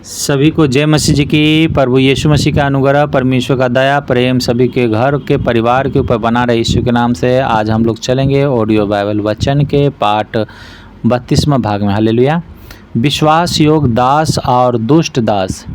सभी को जय मसीह जी की। प्रभु यीशु मसीह का अनुग्रह, परमेश्वर का दया प्रेम सभी के घर के परिवार के ऊपर बना रहे यीशु के नाम से। आज हम लोग चलेंगे ऑडियो बाइबल वचन के पाठ 32वां भाग में। हालेलुया। विश्वास योग दास और दुष्ट दास।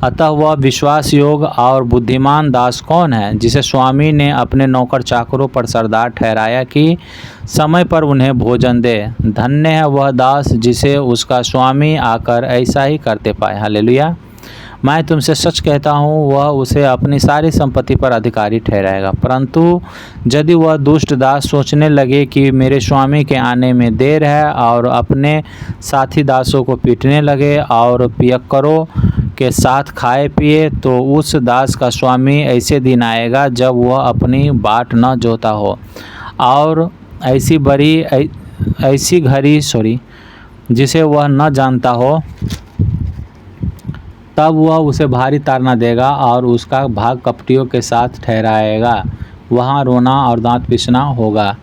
अतः वह विश्वास योग और बुद्धिमान दास कौन है, जिसे स्वामी ने अपने नौकर चाकरों पर सरदार ठहराया कि समय पर उन्हें भोजन दे। धन्य है वह दास जिसे उसका स्वामी आकर ऐसा ही करते पाए। हालेलुया। मैं तुमसे सच कहता हूँ, वह उसे अपनी सारी संपत्ति पर अधिकारी ठहराएगा। परंतु यदि वह दुष्ट दास सोचने लगे कि मेरे स्वामी के आने में देर है, और अपने साथी दासों को पीटने लगे और पियक्करों के साथ खाए पिए, तो उस दास का स्वामी ऐसे दिन आएगा जब वह अपनी बाट न जोता हो, और ऐसी घड़ी जिसे वह न जानता हो, तब वह उसे भारी ताड़ना देगा और उसका भाग कपटियों के साथ ठहराएगा। वहाँ रोना और दांत पीसना होगा।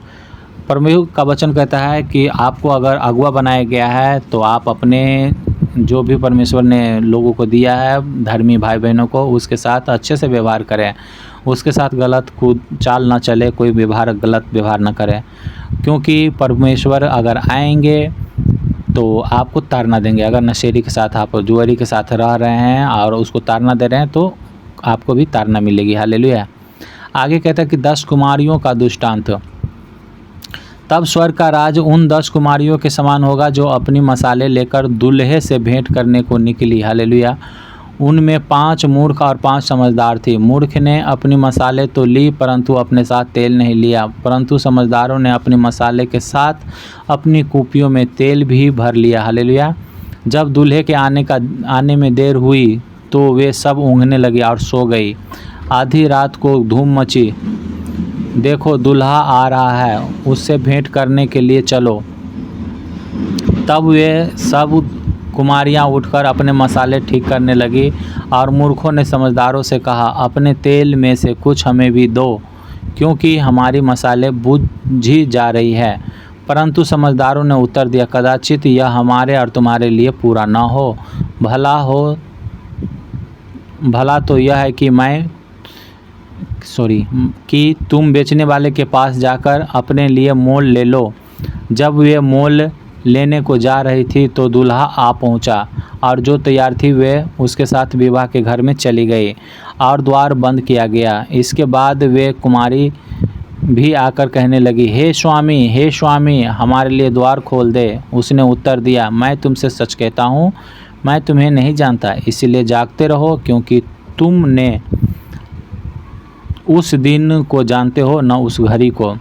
परमेश्वर का वचन कहता है कि आपको अगर अगुआ बनाया गया है, तो आप अपने जो भी परमेश्वर ने लोगों को दिया है, धर्मी भाई बहनों को, उसके साथ अच्छे से व्यवहार करें। उसके साथ गलत चाल ना चले, कोई गलत व्यवहार ना करें, क्योंकि परमेश्वर अगर आएंगे तो आपको ताड़ना देंगे। अगर नशेड़ी के साथ, आप जुआरी के साथ रह रहे हैं और उसको ताड़ना दे रहे हैं, तो आपको भी ताड़ना मिलेगी। हालेलुया। आगे कहता है कि 10 कुमारियों का दृष्टांत। तब स्वर्ग का राज उन 10 कुमारियों के समान होगा जो अपनी मसाले लेकर दूल्हे से भेंट करने को निकली। हालेलुया। उनमें 5 मूर्ख और 5 समझदार थी। मूर्ख ने अपनी मसाले तो ली, परंतु अपने साथ तेल नहीं लिया। परंतु समझदारों ने अपनी मसाले के साथ अपनी कूपियों में तेल भी भर लिया। हालेलुया। जब दूल्हे के आने में देर हुई, तो वे सब ऊँघने लगे और सो गई। आधी रात को धूम मची, देखो दूल्हा आ रहा है, उससे भेंट करने के लिए चलो। तब वे सब कुमारियाँ उठकर अपने मसाले ठीक करने लगी, और मूर्खों ने समझदारों से कहा, अपने तेल में से कुछ हमें भी दो, क्योंकि हमारी मसाले बुझी जा रही है। परंतु समझदारों ने उत्तर दिया, कदाचित यह हमारे और तुम्हारे लिए पूरा न हो। भला तो यह है कि तुम बेचने वाले के पास जाकर अपने लिए मोल ले लो। जब वे मोल लेने को जा रही थी, तो दूल्हा आ पहुंचा, और जो तैयार थी वे उसके साथ विवाह के घर में चली गई, और द्वार बंद किया गया। इसके बाद वे कुमारी भी आकर कहने लगी, हे स्वामी, हमारे लिए द्वार खोल दे। उसने उत्तर दिया, मैं तुमसे सच कहता हूँ, मैं तुम्हें नहीं जानता। इसलिए जागते रहो, क्योंकि तुम ने उस दिन को जानते हो, न उस घड़ी को।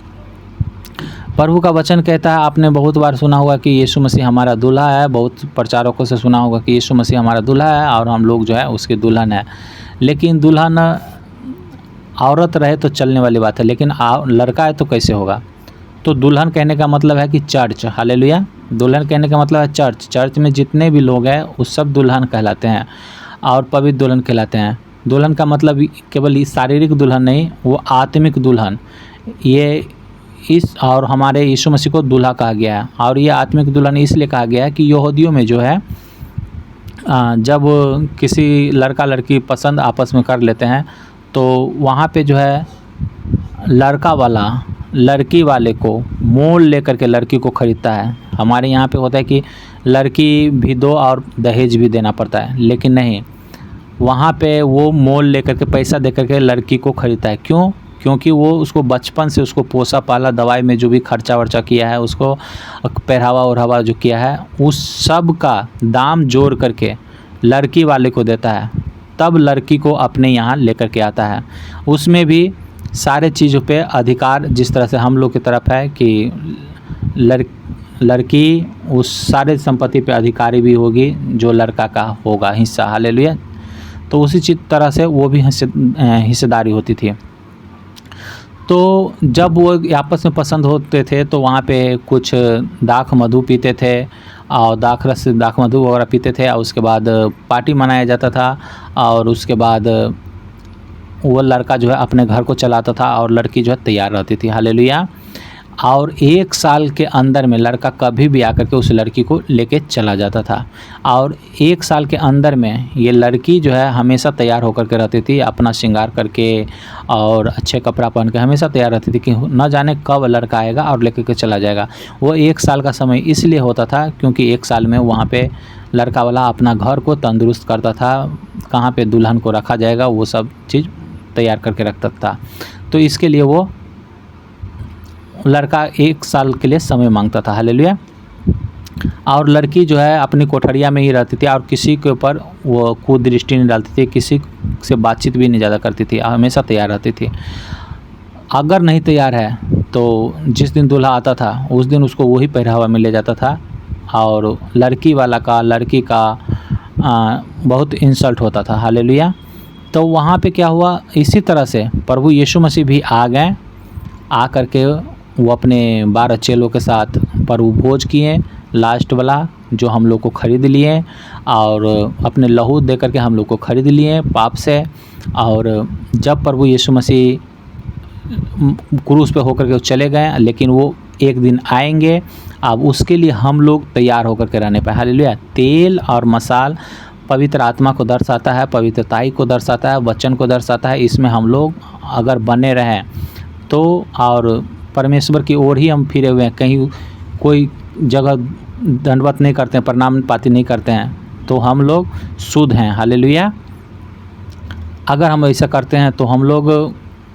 प्रभु का वचन कहता है, आपने बहुत बार सुना होगा कि यीशु मसीह हमारा दूल्हा है। बहुत प्रचारकों से सुना होगा कि यीशु मसीह हमारा दूल्हा है और हम लोग जो है उसके दुल्हन है। लेकिन दुल्हन औरत रहे तो चलने वाली बात है, लेकिन लड़का है तो कैसे होगा? तो दुल्हन कहने का मतलब है कि चर्च। हालेलुया। दुल्हन कहने का मतलब है चर्च। चर्च में जितने भी लोग हैं उस सब दुल्हन कहलाते हैं, और पवित्र दुल्हन कहलाते हैं। दुल्हन का मतलब केवल शारीरिक दुल्हन नहीं, वो आत्मिक दुल्हन। और हमारे यीशु मसीह को दूल्हा कहा गया है। और ये आत्मिक दुल्हन इसलिए कहा गया है कि यहूदियों में जो है, जब किसी लड़का लड़की पसंद आपस में कर लेते हैं, तो वहाँ पे जो है लड़का वाला लड़की वाले को मोल लेकर के लड़की को ख़रीदता है। हमारे यहाँ पे होता है कि लड़की भी दो और दहेज भी देना पड़ता है, लेकिन नहीं, वहाँ पे वो मोल लेकर के पैसा देकर के लड़की को ख़रीदता है। क्यों? क्योंकि वो उसको बचपन से उसको पोसा पाला, दवाई में जो भी खर्चा वर्चा किया है, उसको पहरावा ओढ़ावा जो किया है, उस सब का दाम जोड़ करके लड़की वाले को देता है। तब लड़की को अपने यहाँ लेकर के आता है। उसमें भी सारे चीज़ों पे अधिकार, जिस तरह से हम लोग की तरफ है कि लड़की उस सारे संपत्ति पे अधिकारी भी होगी जो लड़का का होगा हिस्सा। हालेलुया। तो उसी तरह से वो भी हिस्सेदारी होती थी। तो जब वो आपस में पसंद होते थे, तो वहाँ पे कुछ दाख मधु पीते थे, और दाख मधु वगैरह पीते थे, और उसके बाद पार्टी मनाया जाता था, और उसके बाद वो लड़का जो है अपने घर को चलाता था, और लड़की जो है तैयार रहती थी। हालेलुया। और 1 साल के अंदर में लड़का कभी भी आकर के उस लड़की को लेके चला जाता था। और 1 साल के अंदर में ये लड़की जो है हमेशा तैयार होकर के रहती थी, अपना श्रृंगार करके और अच्छे कपड़ा पहन के हमेशा तैयार रहती थी कि न जाने कब लड़का आएगा और लेकर के चला जाएगा। वो 1 साल का समय इसलिए होता था क्योंकि 1 साल में वहाँ पे लड़का वाला अपना घर को तंदुरुस्त करता था, कहाँ पे दुल्हन को रखा जाएगा वो सब चीज़ तैयार करके रखता था। तो इसके लिए वो लड़का 1 साल के लिए समय मांगता था। हालेलुया। और लड़की जो है अपनी कोठरिया में ही रहती थी और किसी के ऊपर वो कुदृष्टि नहीं डालती थी, किसी से बातचीत भी नहीं ज़्यादा करती थी, हमेशा तैयार रहती थी। अगर नहीं तैयार है तो जिस दिन दूल्हा आता था उस दिन उसको वही पहरावा में ले जाता था और लड़की वाला का लड़की का बहुत इंसल्ट होता था। हालेलुया। तो वहाँ पे क्या हुआ, इसी तरह से प्रभु यीशु मसीह भी आ गए, आ करके वो अपने 12 चेलों के साथ प्रभु भोज किए, लास्ट वाला जो हम लोग को खरीद लिए और अपने लहू दे करके हम लोग को खरीद लिए पाप से। और जब प्रभु यीशु मसीह क्रूस पे होकर के चले गए, लेकिन वो एक दिन आएंगे, अब उसके लिए हम लोग तैयार होकर के रहने पाए। हालेलुया। तेल और मसाल पवित्र आत्मा को दर्शाता है, पवित्रताई को दर्शाता है, वचन को दर्शाता है। इसमें हम लोग अगर बने रहें तो और परमेश्वर की ओर ही हम फिरे हुए हैं, कहीं कोई जगह दंडवत नहीं करते हैं, प्रणाम पाती नहीं करते हैं, तो हम लोग शुद्ध हैं। हालेलुया। अगर हम ऐसा करते हैं तो हम लोग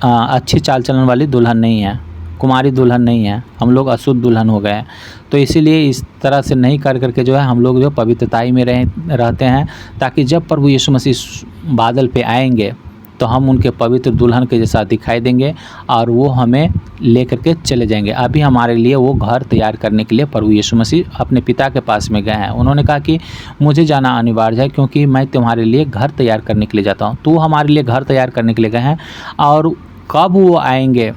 अच्छी चाल चलन वाली दुल्हन नहीं है, कुमारी दुल्हन नहीं है, हम लोग अशुद्ध दुल्हन हो गए। तो इसीलिए इस तरह से नहीं कर करके जो है हम लोग जो पवित्रताई में रहते हैं, ताकि जब प्रभु यीशु मसीह बादल पे आएंगे तो हम उनके पवित्र दुल्हन के जैसा दिखाई देंगे और वो हमें ले करके चले जाएंगे। अभी हमारे लिए वो घर तैयार करने के लिए प्रभु यीशु मसीह अपने पिता के पास में गए हैं। उन्होंने कहा कि मुझे जाना अनिवार्य है क्योंकि मैं तुम्हारे लिए घर तैयार करने के लिए जाता हूँ। तो हमारे लिए घर तैयार करने के लिए गए हैं और कब वो आएंगे,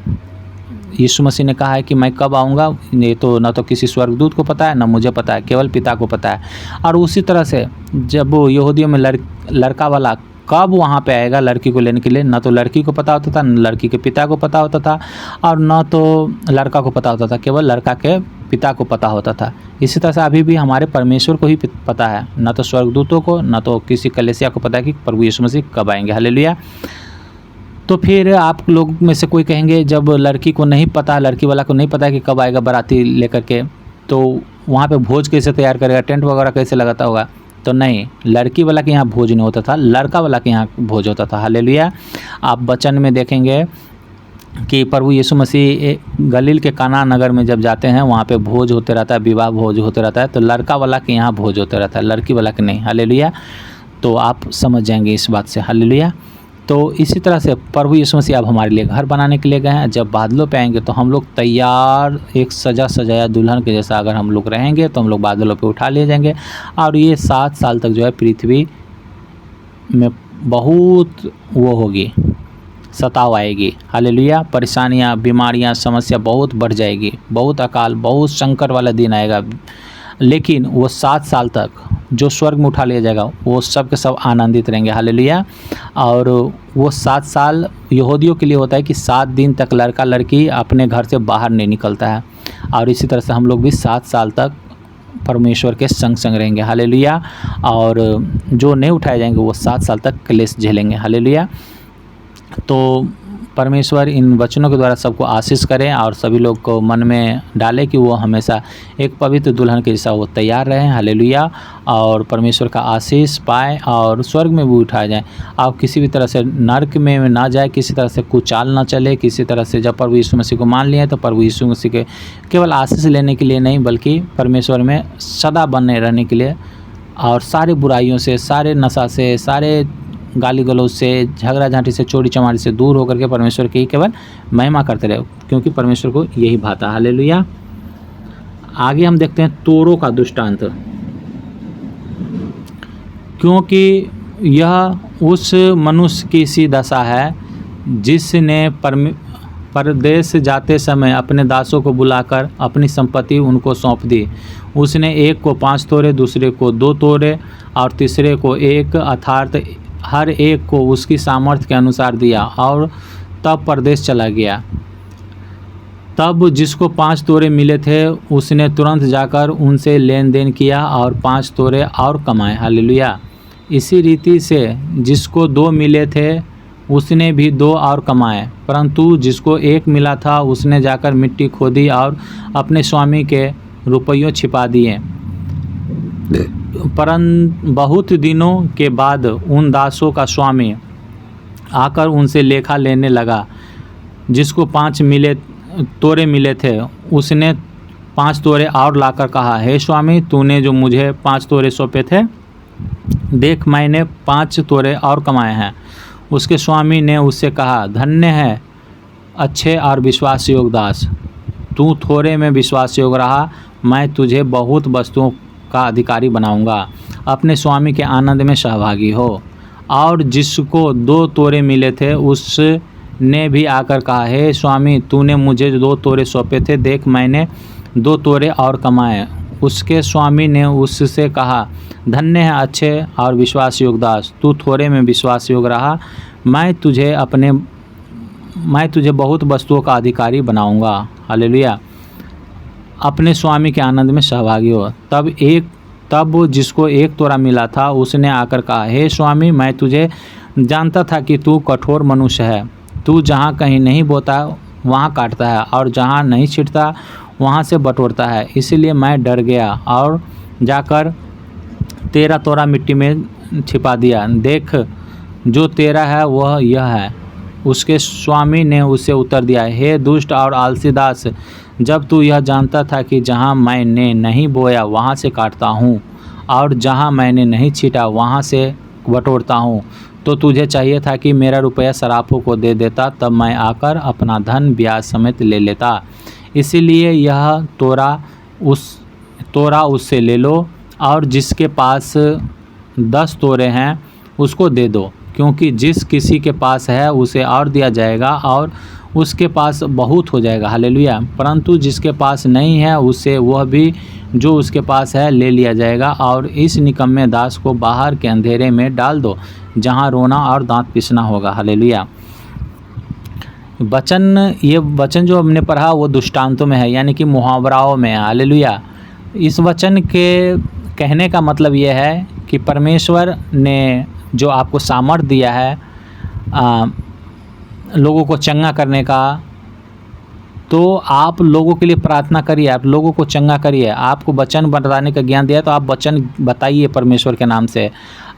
यीशु मसीह ने कहा है कि मैं कब आऊँगा ये तो न तो किसी स्वर्गदूत को पता है, न मुझे पता है, केवल पिता को पता है। और उसी तरह से जब वो यहूदियों में लड़का वाला कब वहाँ पे आएगा लड़की को लेने के लिए, न तो लड़की को पता होता था, न लड़की के पिता को पता होता था और न तो लड़का को पता होता था, केवल लड़का के पिता को पता होता था। इसी तरह से अभी भी हमारे परमेश्वर को ही पता है, न तो स्वर्गदूतों को, न तो किसी कलीसिया को पता है कि प्रभु यीशु मसीह कब आएंगे। हालेलुया। तो फिर आप लोग में से कोई कहेंगे जब लड़की को नहीं पता, लड़की वाला को नहीं पता है कि कब आएगा बाराती लेकर के, तो वहाँ पे भोज कैसे तैयार करेगा, टेंट वगैरह कैसे लगाता होगा। तो नहीं, लड़की वाला के यहाँ भोज नहीं होता था, लड़का वाला के यहाँ भोज होता था। हालेलुया। आप वचन में देखेंगे कि प्रभु यीशु मसीह गलील के काना नगर में जब जाते हैं वहाँ पे भोज होते रहता है, विवाह भोज होते रहता है, तो लड़का वाला के यहाँ भोज होते रहता है, लड़की वाला के नहीं। हालेलुया। तो आप समझ जाएंगे इस बात से। हालेलुया। तो इसी तरह से प्रभु यीशु मसीह अब हमारे लिए घर बनाने के लिए गए हैं। जब बादलों पे आएंगे तो हम लोग तैयार एक सजा सजाया दुल्हन के जैसा अगर हम लोग रहेंगे तो हम लोग बादलों पे उठा लिए जाएंगे। और ये 7 साल तक जो है पृथ्वी में बहुत वो होगी, सताव आएगी। हालेलुया। परेशानियाँ, बीमारियाँ, समस्या बहुत बढ़ जाएगी, बहुत अकाल, बहुत संकट वाला दिन आएगा। लेकिन वो 7 साल तक जो स्वर्ग में उठा लिया जाएगा वो सब के सब आनंदित रहेंगे। हालेलुया। और वो 7 साल यहूदियों के लिए होता है कि 7 दिन तक लड़का लड़की अपने घर से बाहर नहीं निकलता है। और इसी तरह से हम लोग भी 7 साल तक परमेश्वर के संग संग रहेंगे। हालेलुया। और जो नहीं उठाए जाएंगे वो 7 साल तक क्लेश झेलेंगे। हालेलुया। तो परमेश्वर इन वचनों के द्वारा सबको आशीष करें और सभी लोग को मन में डाले कि वो हमेशा एक पवित्र दुल्हन के जैसा वो तैयार रहें। हालेलुया। और परमेश्वर का आशीष पाए और स्वर्ग में भी उठाए जाएं। आप किसी भी तरह से नर्क में ना जाए, किसी तरह से कुचाल ना चले, किसी तरह से जब प्रभु यीशु मसीह को मान लिए तो प्रभु यीशु मसीह के केवल आशीष लेने के लिए नहीं बल्कि परमेश्वर में सदा बने रहने के लिए और सारी बुराइयों से, सारे नशा से, सारे गाली गलौज से, झगड़ा झांटी से, चोरी चमारी से दूर होकर के परमेश्वर की केवल महिमा करते रहे क्योंकि परमेश्वर को यही भाता। हालेलुया। आगे हम देखते हैं तोरों का दृष्टांत, क्योंकि यह उस मनुष्य की सी दशा है जिसने परदेश जाते समय अपने दासों को बुलाकर अपनी संपत्ति उनको सौंप दी। उसने एक को 5 तोरे, दूसरे को 2 तोरे और तीसरे को 1, अर्थात हर एक को उसकी सामर्थ्य के अनुसार दिया और तब परदेश चला गया। तब जिसको 5 तोरे मिले थे उसने तुरंत जाकर उनसे लेन देन किया और 5 तोरे और कमाए। हालेलुया। इसी रीति से जिसको 2 मिले थे उसने भी 2 और कमाए, परंतु जिसको 1 मिला था उसने जाकर मिट्टी खोदी और अपने स्वामी के रुपयों छिपा दिए। परंतु बहुत दिनों के बाद उन दासों का स्वामी आकर उनसे लेखा लेने लगा। जिसको 5 तोरे मिले थे उसने 5 तोरे और लाकर कहा, हे स्वामी, तूने जो मुझे 5 तोरे सौंपे थे, देख मैंने 5 तोरे और कमाए हैं। उसके स्वामी ने उससे कहा, धन्य है अच्छे और विश्वास योग्य दास, तू थोड़े में विश्वास योग्य रहा, मैं तुझे बहुत वस्तुओं का अधिकारी बनाऊंगा। अपने स्वामी के आनंद में सहभागी हो। और जिसको 2 तोरे मिले थे उसने भी आकर कहा, हे स्वामी, तूने मुझे 2 तोरे सौंपे थे, देख मैंने 2 तोरे और कमाए। उसके स्वामी ने उससे कहा, धन्य है अच्छे और विश्वास योग्य दास, तू थोड़े में विश्वास योग्य रहा, मैं तुझे बहुत वस्तुओं का अधिकारी बनाऊंगा। हालेलुया। अपने स्वामी के आनंद में सहभागी हो। तब जिसको 1 तोरा मिला था उसने आकर कहा, हे स्वामी, मैं तुझे जानता था कि तू कठोर मनुष्य है, तू जहाँ कहीं नहीं बोता वहाँ काटता है और जहाँ नहीं छिड़ता वहाँ से बटोरता है। इसलिए मैं डर गया और जाकर तेरा तोरा मिट्टी में छिपा दिया। देख, जो तेरा है वह यह है। उसके स्वामी ने उसे उत्तर दिया, हे दुष्ट और आलसी दास, जब तू यह जानता था कि जहाँ मैंने नहीं बोया वहाँ से काटता हूँ और जहाँ मैंने नहीं छीटा वहाँ से बटोरता हूँ, तो तुझे चाहिए था कि मेरा रुपया सराफों को दे देता, तब मैं आकर अपना धन ब्याज समेत ले लेता। इसीलिए यह तोरा उससे ले लो और जिसके पास 10 तोरे हैं उसको दे दो, क्योंकि जिस किसी के पास है उसे और दिया जाएगा और उसके पास बहुत हो जाएगा। हालेलुया। परंतु जिसके पास नहीं है उससे वह भी जो उसके पास है ले लिया जाएगा। और इस निकम्मे दास को बाहर के अंधेरे में डाल दो, जहाँ रोना और दांत पीसना होगा। हालेलुया। ये वचन जो हमने पढ़ा वो दृष्टांतों में है, यानी कि मुहावराओं में है। हालेलुया। इस वचन के कहने का मतलब ये है कि परमेश्वर ने जो आपको सामर्थ्य दिया है लोगों को चंगा करने का, तो आप लोगों के लिए प्रार्थना करिए, आप लोगों को चंगा करिए। आपको वचन बताने का ज्ञान दिया है तो आप वचन बताइए परमेश्वर के नाम से।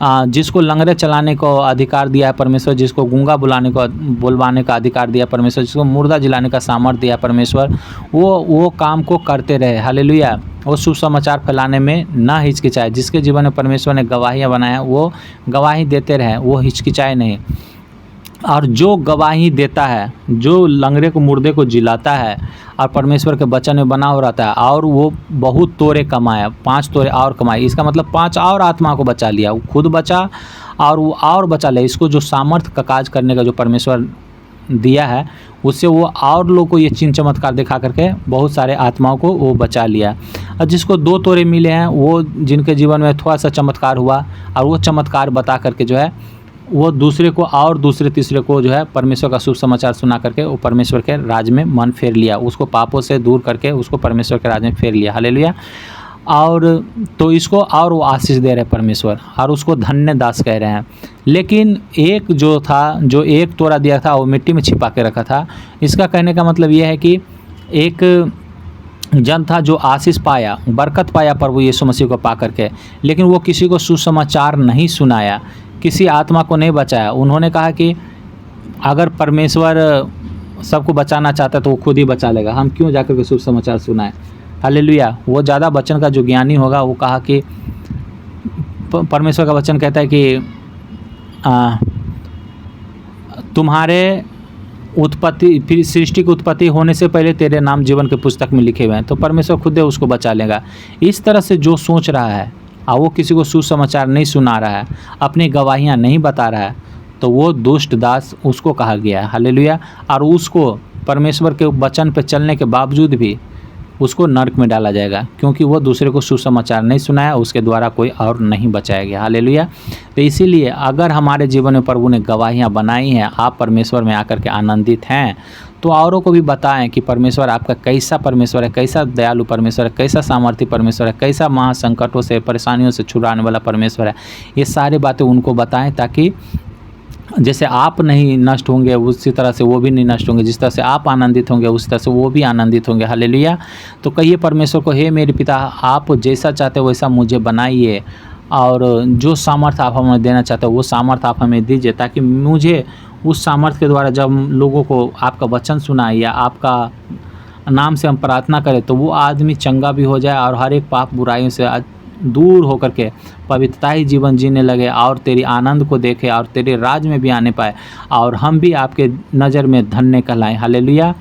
जिसको लंगड़े चलाने को अधिकार दिया है परमेश्वर, जिसको गूंगा बुलवाने का अधिकार दिया परमेश्वर, जिसको मुर्दा जिलाने का सामर्थ्य दिया परमेश्वर, वो काम को करते रहे। हालेलुया। वो सुसमाचार फैलाने में ना हिचकिचाए। जिसके जीवन में परमेश्वर ने गवाहियाँ बनाया वो गवाही देते रहे, वो हिचकिचाए नहीं। और जो गवाही देता है, जो लंगड़े को मुर्दे को जिलाता है और परमेश्वर के वचन में बना हो रहता है और वो बहुत तोरे कमाया, 5 तोरे और कमाए, इसका मतलब 5 और आत्मा को बचा लिया। वो खुद बचा और वो और बचा लिया। इसको जो सामर्थ्य का काज करने का जो परमेश्वर दिया है उससे वो और लोगों को ये चिन्ह चमत्कार दिखा करके बहुत सारे आत्माओं को वो बचा लिया। और जिसको 2 तोरे मिले हैं वो जिनके जीवन में थोड़ा सा चमत्कार हुआ और वो चमत्कार बता करके जो है वो दूसरे को और दूसरे तीसरे को जो है परमेश्वर का शुभ समाचार सुना करके वो परमेश्वर के राज में मन फेर लिया, उसको पापों से दूर करके उसको परमेश्वर के राज में फेर लिया। हालेलुया। और तो इसको और वो आशीष दे रहे परमेश्वर और उसको धन्य दास कह रहे हैं। लेकिन एक जो था, जो 1 तोरा दिया था वो मिट्टी में छिपा के रखा था। इसका कहने का मतलब ये है कि एक जन था जो आशीष पाया, बरकत पाया प्रभु यीशु मसीह को पा करके, लेकिन वो किसी को सुसमाचार नहीं सुनाया, किसी आत्मा को नहीं बचाया। उन्होंने कहा कि अगर परमेश्वर सबको बचाना चाहता है तो वो खुद ही बचा लेगा, हम क्यों जाकर के शुभ समाचार सुनाएं। हालेलुया। वो ज़्यादा वचन का जो ज्ञानी होगा वो कहा कि परमेश्वर का वचन कहता है कि तुम्हारे उत्पत्ति, फिर सृष्टि की उत्पत्ति होने से पहले तेरे नाम जीवन के पुस्तक में लिखे हुए हैं, तो परमेश्वर खुद ही उसको बचा लेगा। इस तरह से जो सोच रहा है और वो किसी को सुसमाचार नहीं सुना रहा है, अपनी गवाहियाँ नहीं बता रहा है, तो वो दुष्ट दास उसको कहा गया है। हालेलुया। और उसको परमेश्वर के वचन पर चलने के बावजूद भी उसको नरक में डाला जाएगा, क्योंकि वो दूसरे को सुसमाचार नहीं सुनाया, उसके द्वारा कोई और नहीं बचाया गया। हालेलुया। तो इसीलिए अगर हमारे जीवन में प्रभु ने गवाहियाँ बनाई हैं, आप परमेश्वर में आकर के आनंदित हैं, तो औरों को भी बताएं कि परमेश्वर आपका कैसा परमेश्वर है, कैसा दयालु परमेश्वर है, कैसा सामर्थी परमेश्वर है, कैसा महासंकटों से परेशानियों से छुड़ाने वाला परमेश्वर है। ये सारी बातें उनको बताएं, ताकि जैसे आप नहीं नष्ट होंगे उसी तरह से वो भी नहीं नष्ट होंगे, जिस तरह से आप आनंदित होंगे उस तरह से वो भी आनंदित होंगे। हालेलुया। तो कहिए परमेश्वर को, हे मेरे पिता, आप जैसा चाहते हो वैसा मुझे बनाइए, और जो सामर्थ्य आप हमें देना चाहते हो वो सामर्थ्य आप हमें दीजिए, ताकि मुझे उस सामर्थ्य के द्वारा जब लोगों को आपका वचन सुनाए या आपका नाम से हम प्रार्थना करें तो वो आदमी चंगा भी हो जाए और हर एक पाप बुराइयों से दूर होकर के पवित्रता ही जीवन जीने लगे, और तेरी आनंद को देखे और तेरे राज में भी आने पाए, और हम भी आपके नज़र में धन्य कहलाएं। हालेलुया।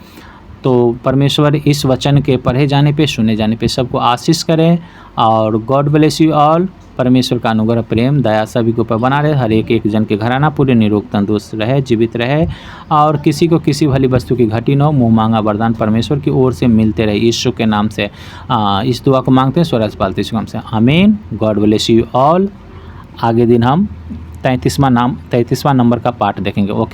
तो परमेश्वर इस वचन के पढ़े जाने पे, सुने जाने पे सबको आशीष करें, और गॉड ब्लेस यू ऑल। परमेश्वर का अनुग्रह, प्रेम, दया सभी के ऊपर बना रहे। हर एक जन के घराना पूरे निरोग तंदुरुस्त रहे, जीवित रहे, और किसी को किसी भली वस्तु की घटी न हो। मुँह मांगा वरदान परमेश्वर की ओर से मिलते रहे। यीशु के नाम से इस दुआ को मांगते हैं, स्वराज पालते यीशु के नाम से, आमीन। God bless you all. आगे दिन हम 33वां नंबर का पाठ देखेंगे। ओके।